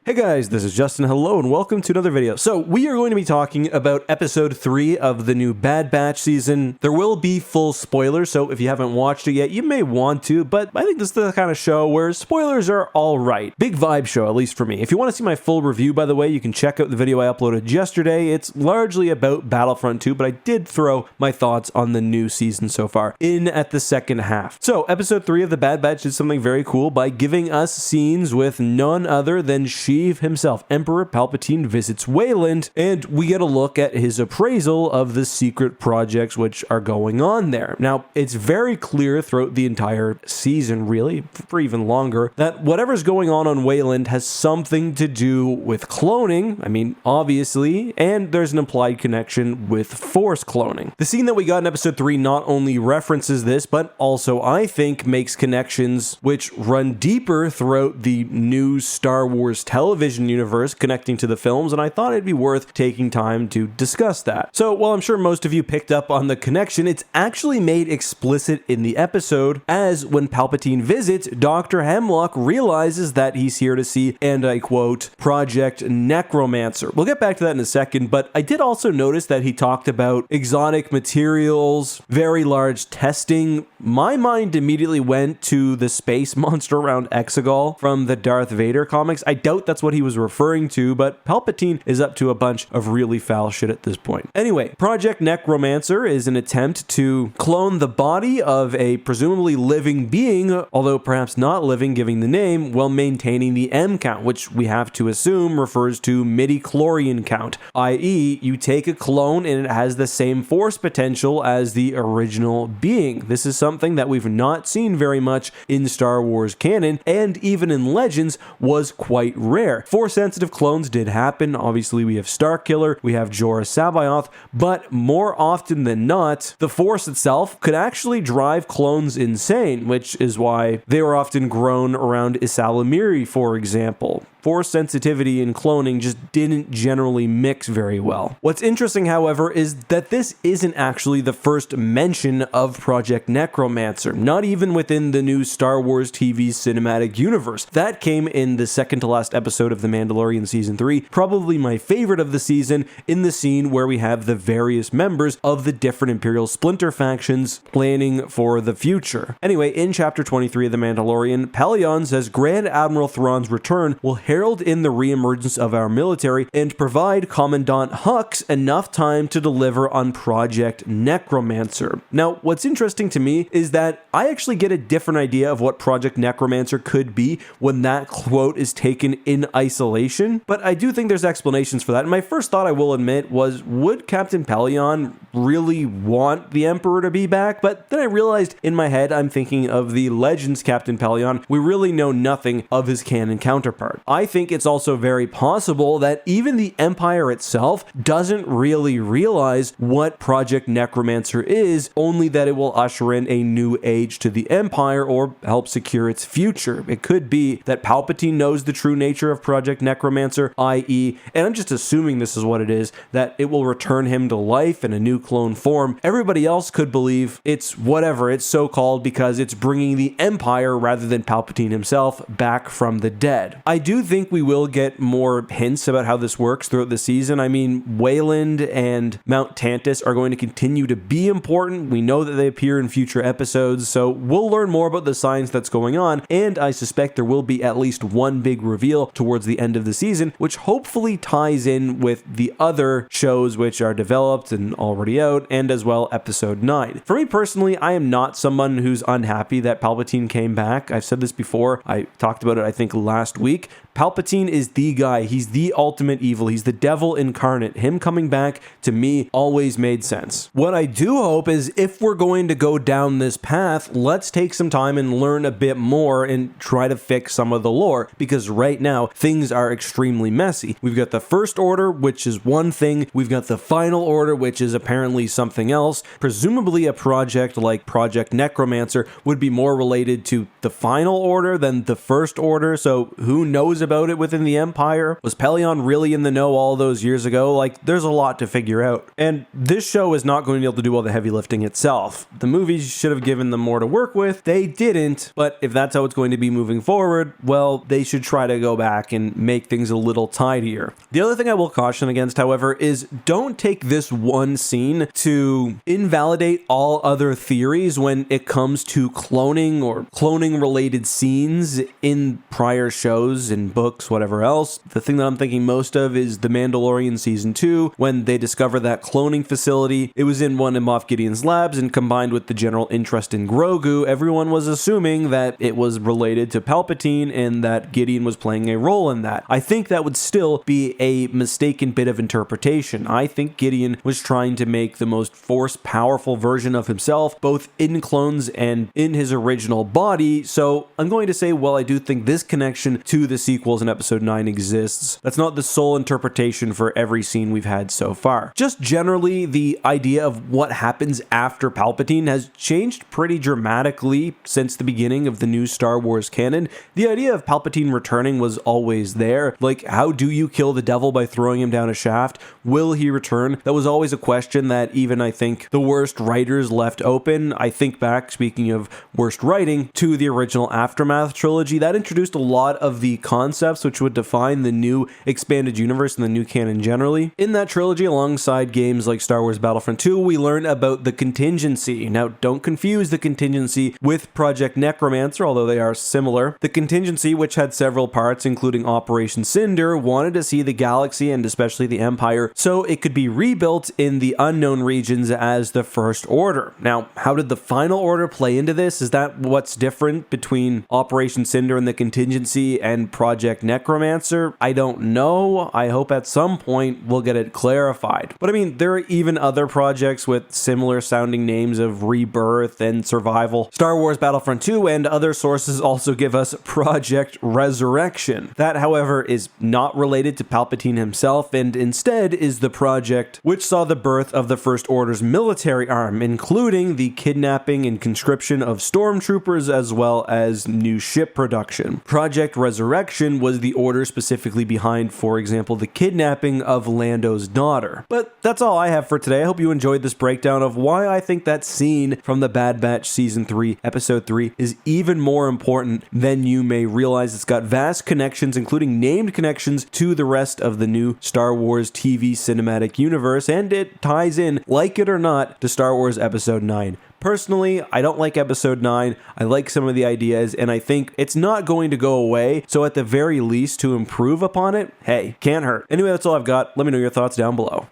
Hey guys, this is Justin. Hello and welcome to another video. So we are going to be talking about episode 3 of the new Bad Batch season. There will be full spoilers, so if you haven't watched it yet, you may want to, but I think this is the kind of show where spoilers are all right. Big vibe show, at least for me. If you want to see my full review, by the way, you can check out the video I uploaded yesterday. It's largely about Battlefront 2, but I did throw my thoughts on the new season so far in at the second half. So episode 3 of the Bad Batch did something very cool by giving us scenes with none other than Sheev himself. Emperor Palpatine visits Wayland, and we get a look at his appraisal of the secret projects which are going on there. Now, it's very clear throughout the entire season, really, for even longer, that whatever's going on Wayland has something to do with cloning, I mean, obviously, and there's an implied connection with Force cloning. The scene that we got in episode 3 not only references this, but also, I think, makes connections which run deeper throughout the new Star Wars television universe connecting to the films, and I thought it'd be worth taking time to discuss that. So while I'm sure most of you picked up on the connection, it's actually made explicit in the episode, as when Palpatine visits, Dr. Hemlock realizes that he's here to see, and I quote, Project Necromancer. We'll get back to that in a second, but I did also notice that he talked about exotic materials, very large testing. My mind immediately went to the space monster around Exegol from the Darth Vader comics. I doubt that's what he was referring to, but Palpatine is up to a bunch of really foul shit at this point. Anyway, Project Necromancer is an attempt to clone the body of a presumably living being, although perhaps not living giving the name, while maintaining the M count, which we have to assume refers to midi-chlorian count, i.e. you take a clone and it has the same force potential as the original being. This is something that we've not seen very much in Star Wars canon, and even in Legends was quite rare. Force-sensitive clones did happen. Obviously, we have Starkiller, we have Jorah Sabaoth, but more often than not, the Force itself could actually drive clones insane, which is why they were often grown around Isalamiri, for example. Force sensitivity and cloning just didn't generally mix very well. What's interesting, however, is that this isn't actually the first mention of Project Necromancer, not even within the new Star Wars TV cinematic universe. That came in the second to last episode of The Mandalorian Season 3, probably my favorite of the season, in the scene where we have the various members of the different Imperial splinter factions planning for the future. Anyway, in Chapter 23 of The Mandalorian, Pelion says Grand Admiral Thrawn's return will herald in the reemergence of our military and provide Commandant Hux enough time to deliver on Project Necromancer. Now, what's interesting to me is that I actually get a different idea of what Project Necromancer could be when that quote is taken in isolation, but I do think there's explanations for that. And my first thought, I will admit, was would Captain Pelion really want the Emperor to be back? But then I realized in my head I'm thinking of the Legends Captain Pelion. We really know nothing of his canon counterpart. I think it's also very possible that even the Empire itself doesn't really realize what Project Necromancer is, only that it will usher in a new age to the Empire or help secure its future. It could be that Palpatine knows the true nature of Project Necromancer, i.e., and I'm just assuming this is what it is, that it will return him to life in a new clone form. Everybody else could believe it's whatever it's so called because it's bringing the Empire rather than Palpatine himself back from the dead. I do think we will get more hints about how this works throughout the season. I mean, Wayland and Mount Tantus are going to continue to be important. We know that they appear in future episodes, so we'll learn more about the science that's going on, and I suspect there will be at least one big reveal towards the end of the season, which hopefully ties in with the other shows which are developed and already out, and as well episode 9. For me personally, I am not someone who's unhappy that Palpatine came back. I've said this before. I talked about it, I think, last week. Palpatine is the guy. He's the ultimate evil. He's the devil incarnate. Him coming back, to me, always made sense. What I do hope is if we're going to go down this path, let's take some time and learn a bit more and try to fix some of the lore, because right now, things are extremely messy. We've got the First Order, which is one thing. We've got the Final Order, which is apparently something else. Presumably a project like Project Necromancer would be more related to the Final Order than the First Order, so who knows about it within the Empire? Was Pelion really in the know all those years ago? Like, there's a lot to figure out. And this show is not going to be able to do all the heavy lifting itself. The movies should have given them more to work with. They didn't, but if that's how it's going to be moving forward, well, they should try to go back and make things a little tidier. The other thing I will caution against, however, is don't take this one scene to invalidate all other theories when it comes to cloning or cloning related scenes in prior shows and books, whatever else. The thing that I'm thinking most of is The Mandalorian Season 2, when they discover that cloning facility. It was in one of Moff Gideon's labs, and combined with the general interest in Grogu, everyone was assuming that it was related to Palpatine and that Gideon was playing a role in that. I think that would still be a mistaken bit of interpretation. I think Gideon was trying to make the most force powerful version of himself, both in clones and in his original body. So I'm going to say, well, I do think this connection to the sequels in episode 9 exists. That's not the sole interpretation for every scene we've had so far. Just generally, the idea of what happens after Palpatine has changed pretty dramatically since the beginning of the new Star Wars canon. The idea of Palpatine returning was always there. Like, how do you kill the devil by throwing him down a shaft? Will he return? That was always a question that even I think the worst writers left open. I think back, speaking of worst writing, to the original Aftermath trilogy. That introduced a lot of the concepts which would define the new expanded universe and the new canon generally. In that trilogy, alongside games like Star Wars Battlefront 2, we learn about the contingency. Now, don't confuse the contingency with Project Necromancer, although they are similar. The contingency, which had several parts, including Operation Cinder, wanted to see the galaxy and especially the Empire so it could be rebuilt in the unknown regions as the First Order. Now, how did the Final Order play into this? Is that what's different between Operation Cinder and the contingency and Project Necromancer? I don't know. I hope at some point we'll get it clarified. But I mean, there are even other projects with similar sounding names of Rebirth and Survival. Star Wars Battlefront 2 and other sources also give us Project Resurrection. That, however, is not related to Palpatine himself and instead is the project which saw the birth of the First Order's military arm, including the kidnapping and conscription of stormtroopers as well as new ship production. Project Resurrection was the order specifically behind, for example, the kidnapping of Lando's daughter. But that's all I have for today. I hope you enjoyed this breakdown of why I think that scene from the Bad Batch Season 3, Episode 3 is even more important than you may realize. It's got vast connections, including named connections to the rest of the new Star Wars TV cinematic universe, and it ties in, like it or not, to Star Wars Episode 9. Personally, I don't like Episode 9. I like some of the ideas, and I think it's not going to go away, so at the very least, to improve upon it, hey, can't hurt. Anyway, that's all I've got. Let me know your thoughts down below.